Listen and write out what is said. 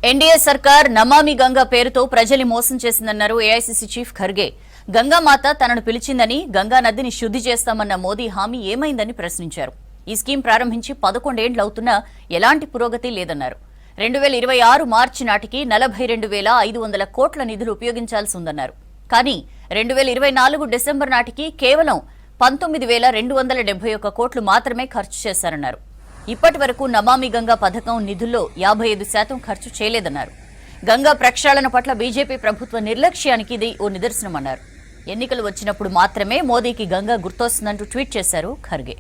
NDA సర్కార్ నమామి గంగా పేరుతో ప్రజల్ని మోసం చేసిందన్నారు ఏఐసీసీ చీఫ్ ఖర్గే. గంగామాత తనను పిలిచిందని, గంగా నదిని శుద్ధి చేస్తామన్న మోదీ హామీ ఏమైందని ప్రశ్నించారు. ఈ స్కీమ్ ప్రారంభించి 11 ఏళ్లవుతున్నా ఎలాంటి పురోగతి లేదన్నారు. 2026 మార్చి నాటికి 42,500 కోట్ల నిధులు ఉపయోగించాల్సి ఉందన్నారు. కానీ 2024 డిసెంబర్ నాటికి కేవలం 19,271 కోట్లు మాత్రమే ఖర్చు చేశారన్నారు. ఇప్పటి వరకు నమామి గంగా పథకం నిధుల్లో 55% ఖర్చు చేయలేదన్నారు. గంగా ప్రక్షాళన పట్ల బీజేపీ ప్రభుత్వ నిర్లక్ష్యానికి ఇది ఓ నిదర్శనమన్నారు. ఎన్నికలు వచ్చినప్పుడు మాత్రమే మోదీకి గంగా గుర్తొస్తుందంటూ ట్వీట్ చేశారు ఖర్గే.